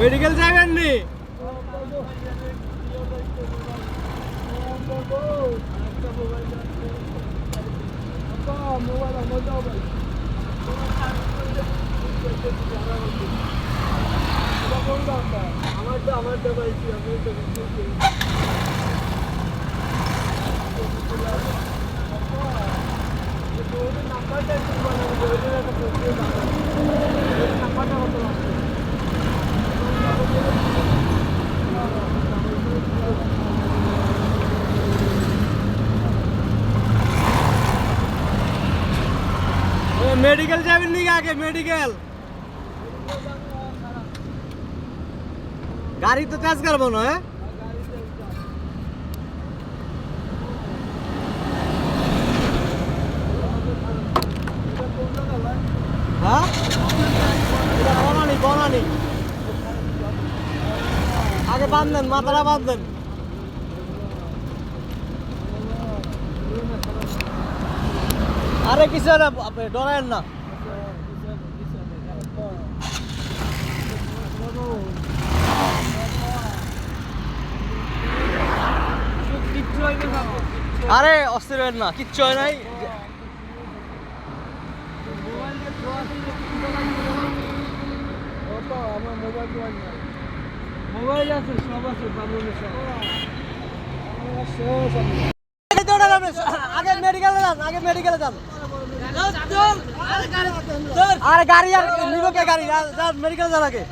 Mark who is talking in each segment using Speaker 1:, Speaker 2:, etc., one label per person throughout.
Speaker 1: Medical যাবেন নি? Medical যাবেন নি আগে? মেডিকেল গাড়ি তো তেজ করবো না। হ্যাঁ বনানি বনানি আগে বাঁধলেন, মাথাটা বাঁধলেন। আরে কিছু না, আপনি ডরায়েন না। আরে অস্থির হবেন না, কিচ্ছু হয় নাই। মোবাইল আছে, সব আছে, আগে মেডিকেলে যান, আগে মেডিকেলে যান। আরে গাড়ি আর নিব কে? গাড়ি যান, মেডিকেলে যান আগে।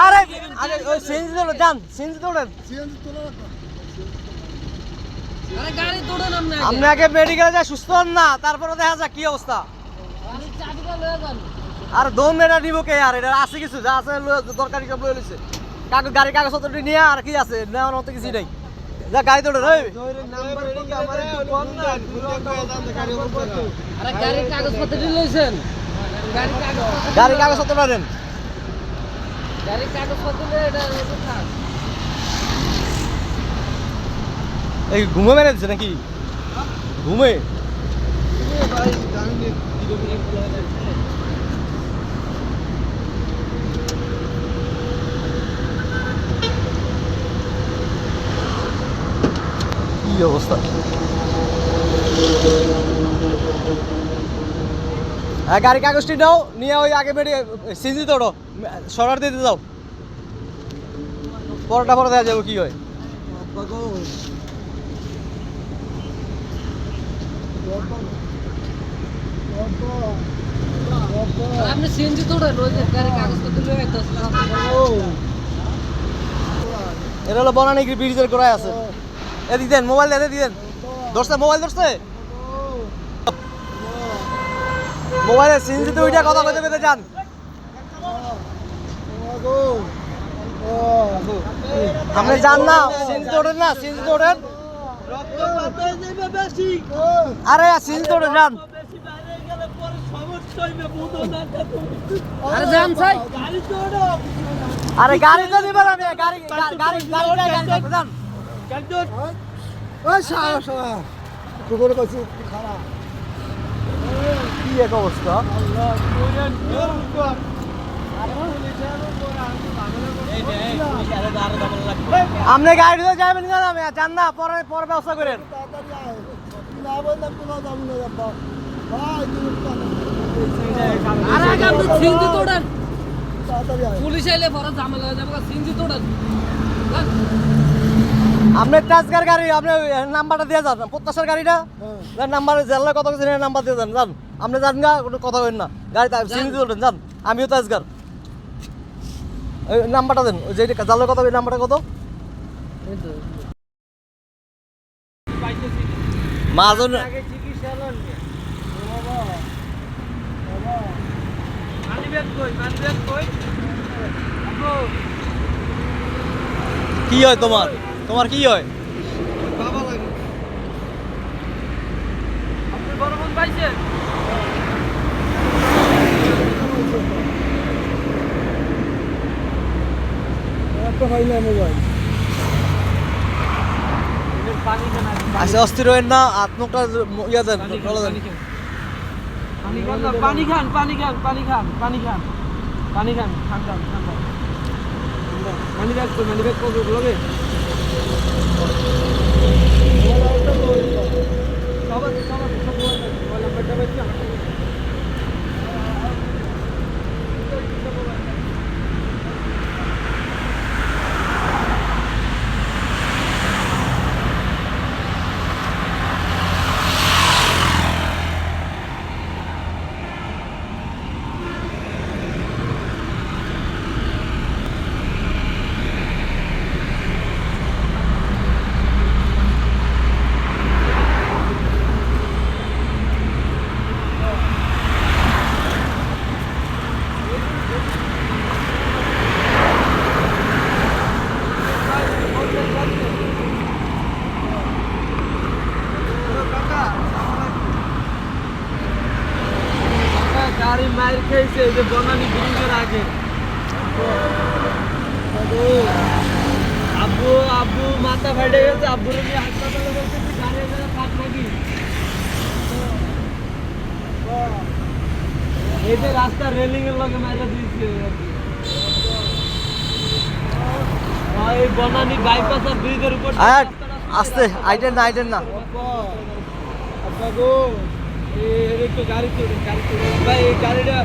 Speaker 1: আরে আগে ওই সিএনজি তোলেন, যান সিএনজি তোলেন। আপনি আগে মেডিকেলে যায়, সুস্থ হন না, তারপরে দেখা যাক কি অবস্থা। আর দৌড় মেয়েটা নিব কে? আর এটা আছে কিছু যা আছে দরকারি সব লয়ে লইছে। কাগজ গাড়ি কাগজপত্র নিয়ে আর কি আছে, নেওয়ার মতো কিছু নাই। যা গাড়ি তোলেন।
Speaker 2: গাড়ির কাগজপত্র লইছেন?
Speaker 1: গাড়ি কাগজপত্র নেন।
Speaker 2: গাড়ির কাগজপত্র
Speaker 1: এই ঘুমে মেরে দিচ্ছে নাকি? ঘুমে কি অবস্থা? হ্যাঁ গাড়ি কাগজটি নাও, নিয়ে ওই আগে বেরিয়ে সিজি তোড়ো, সরার দিতে যাও। পরোটা পরে দেওয়া যাবো কি হয়।
Speaker 2: আপনি সিএনজি তোড়েন, ওই যে গাড়ির কাগজপত্র লয়ে আইতাছেন।
Speaker 1: এটা হলো বনানী ব্রিজের গোড়ায় আছে। এদিক দেন, মোবাইল দেন, এদিক দেন। ধরছে মোবাইল, ধরছে মোবাইলে সিএনজিতে ওইটা কথা কইতে কইতে যান। আপনি যান না, সিএনজি তোড়েন না, সিএনজি তোড়েন। আরে সিএনজি তোড়েন, যান।
Speaker 2: আরে যান ভাই,
Speaker 1: আরে গাড়ি তো নিবেন, আমি গাড়ি গাড়ি গাড়ি গাড়ি যান।
Speaker 3: ওই সারা সারা তোর কাছে খারাপ
Speaker 1: কি এক অবস্থা। আপনি গাড়ি দিয়ে যাবেন না? আমি যান না, পরে পরে ব্যবস্থা করেন।
Speaker 2: আরে আগে আপনি সিএনজি তোড়েন, পুলিশ আইলে পরে ঝামেলা হয়ে যাবে। সিএনজি তোড়েন।
Speaker 1: আপনার টাচকার গাড়ি, আপনি নাম্বারটা দিয়ে যান, প্রত্যাশার গাড়িটা নাম্বার জেলার কথা বলছেন, নাম্বার দিয়ে যান। যান আপনি যান গা, কোনো কথা বলেন না। গাড়ি সিএনজি তোলেন, যান। আমিও টাচকার, ওই নাম্বারটা দেন, ওই যে জালের কথা, ওই নাম্বারটা কত? মাজন কি হয় তোমার? তোমার কি হয়?
Speaker 3: বাবা লাগে
Speaker 2: আপনি বড় বোন পাইছেন?
Speaker 3: একটা হয় না মোবাইল
Speaker 1: আচ্ছা অস্থির হবেন না, আত্মটা ইয়া দেন,
Speaker 2: পানি খান না, পানি খান, পানি খান, পানি খান, পানি খান, পানি খান, ঠান্ডা ঠান্ডা। মানি ব্যাগ কই, মানি ব্যাগ কই লগে? সবার সবার সব মোবাইল নাম্বারটা বেচা। গাড়ি মার খেয়েছে যে বনানি ব্রিজের আগে। আব্বু আব্বু মাথা ফাটে গেছে, আব্বুর নিয়ে হাসপাতালে বলতেছি গাড়ি এখানে থাক নাকি। এই যে রাস্তা রেলিং এর লগে মারা দিয়েছে এই বনানি বাইপাস আর ব্রিজের উপর
Speaker 1: আস্তে আইটেন না আইটেন না।
Speaker 2: আব্বা গো একটু গাড়ি চড়ে ভাই, এই গাড়িটা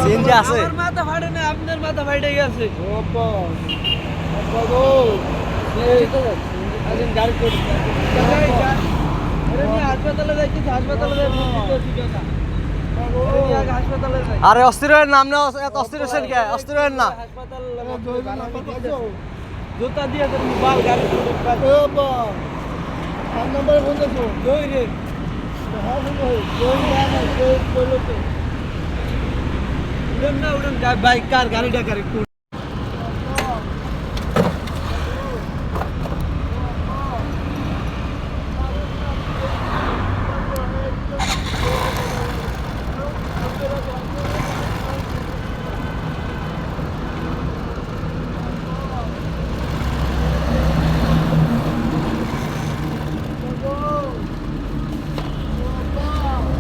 Speaker 1: সিএনজি আছে।
Speaker 2: আমার মাথা ফাটে না, আপনার মাথা ফাটে গেছে। গাড়ি চড়ে হাসপাতালে যাইছি, হাসপাতালে যাই হাসপাতালে যাই।
Speaker 1: আরে অস্থিরের নাম না, এত অস্থির হচ্ছেন কে? অস্থিরের না।
Speaker 2: হাসপাতাল জুতা দিয়ে বাল গাড়ি চড়ে
Speaker 3: নাম্বারে ফোন করছো
Speaker 2: দই রে উড়েন না উড়েন, বাইক কার গাড়িটা কার একটু।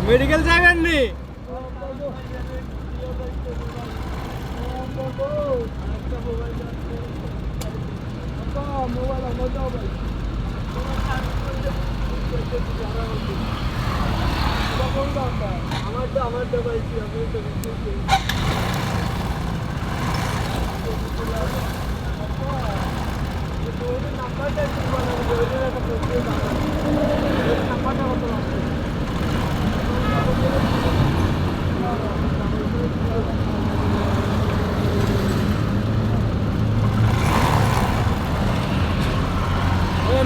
Speaker 1: মেডিকেল যাবেন নি?
Speaker 2: আমারটা পাইছি আমি তো নাম্বারটা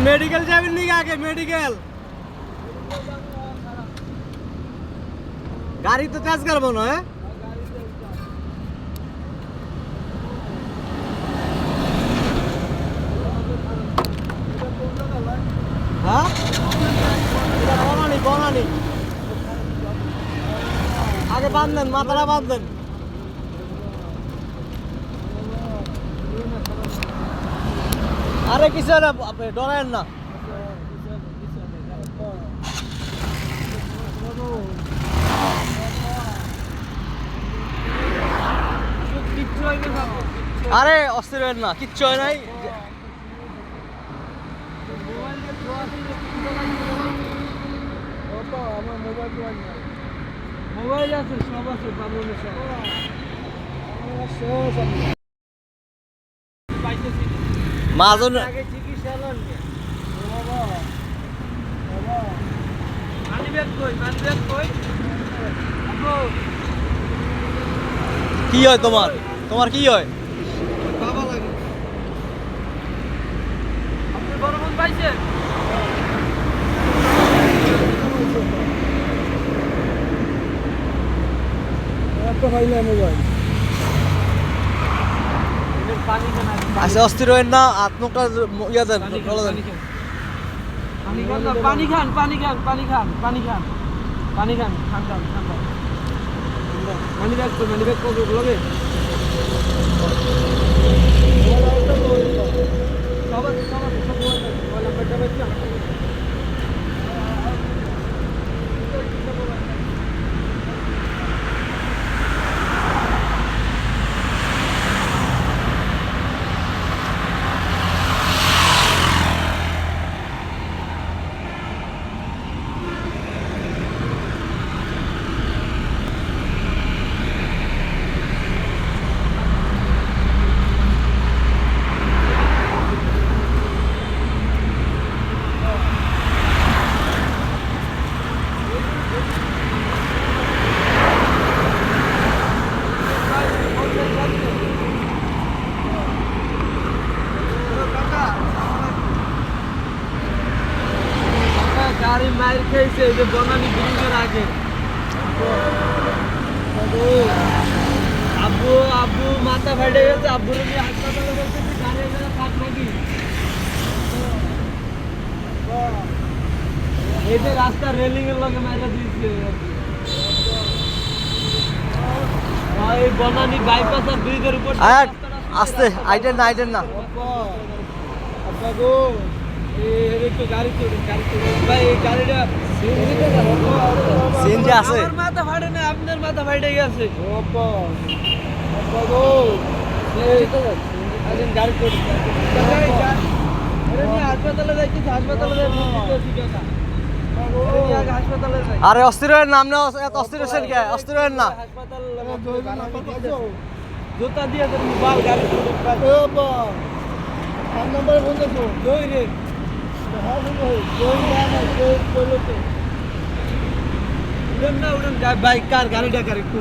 Speaker 1: মেডিকেল যাবেন নি আগে? মেডিকেল গাড়ি তো তেজ করবো না। হ্যাঁ বনানি বনানি আগে বাঁধলেন, মাথাটা বাঁধলেন। আরে কিছু না, আপনি ডরায়েন না।
Speaker 2: কিচ্ছু হইবে না।
Speaker 1: আরে অস্থির হবেন না, কিচ্ছু হয় নাই।
Speaker 3: আমার মোবাইল টোয়াল নাই
Speaker 2: মোবাইল আছে, সব আছে, বাবুলের সব
Speaker 3: আমার শেষ আমি
Speaker 2: পাইতেছি।
Speaker 1: মাজন
Speaker 2: আগে চিকিৎসা লন
Speaker 3: বাবা বাবা
Speaker 2: মানি ব্যাগ কই, মানি ব্যাগ কই? আব্বু
Speaker 1: কি হয় তোমার? তোমার কি হয়?
Speaker 2: বাবা লাগে। আপনি বড় বোন পাইছেন?
Speaker 3: একটা পাইলে মোবাইল
Speaker 2: এদের পানি কেন আছে?
Speaker 1: আচ্ছা অস্থির হবেন না, আত্মকটা ইয়ে দেন,
Speaker 2: পানি
Speaker 1: গলা দেন।
Speaker 2: খান, পানি খান না, পানি খান, পানি খান, পানি খান, পানি খান, পানি খান, ঠান্ডা ঠান্ডা। মানি ব্যাগ কই, মানি ব্যাগ কই লগে? সবার সবার সব মোবাইল নাম্বারটা বেচা। এই যে বনানী ব্রিজের আগে। আব্বু আব্বু মাথা ফাটে গেছে, আব্বুর নিয়ে হাসপাতালে বলতেছি, গাড়ি এখানে থাক নাকি। এই যে রাস্তা রেলিং এর লগে মাইরা দিয়েছে আর কি। এই বনানী বাইপাস আর ব্রিজের উপর দিয়ে
Speaker 1: আয়
Speaker 2: রাস্তাটা
Speaker 1: আস্তে, আইটেন না আইটেন না।
Speaker 3: আব্বা গো
Speaker 2: একটু গাড়ি চড়ুন, গাড়ি চড়ুন ভাই। এই গাড়িটা
Speaker 1: সিএনজি আছে।
Speaker 2: আমার মাথা ফাটে না, আপনার মাথা ফাটে গেছে।
Speaker 3: আব্বা আব্বা গো
Speaker 2: আসেন গাড়ি চড়ুন। আরে নিয়ে হাসপাতালে যাইতেছি, হাসপাতালে যাই দিতেছি টাকা। আরে নিয়ে আগে হাসপাতালে যাই।
Speaker 1: আরে অস্থির হয়েন না, আপনি এত অস্থির হচ্ছেন কে? অস্থির হয়েন না।
Speaker 2: হাসপাতাল
Speaker 3: নাম্বার পাইছো
Speaker 2: জুতা দিয়ে তুমি বাল গাড়ি চড়ুন।
Speaker 3: এ আব্বা ফোন নাম্বার ফোন দেখো
Speaker 2: দই রে
Speaker 3: হ্যাঁ ভাই
Speaker 2: দই না দই বলো তো। উড়েন না উড়েন, বাইক কার গাড়িটা কার একটু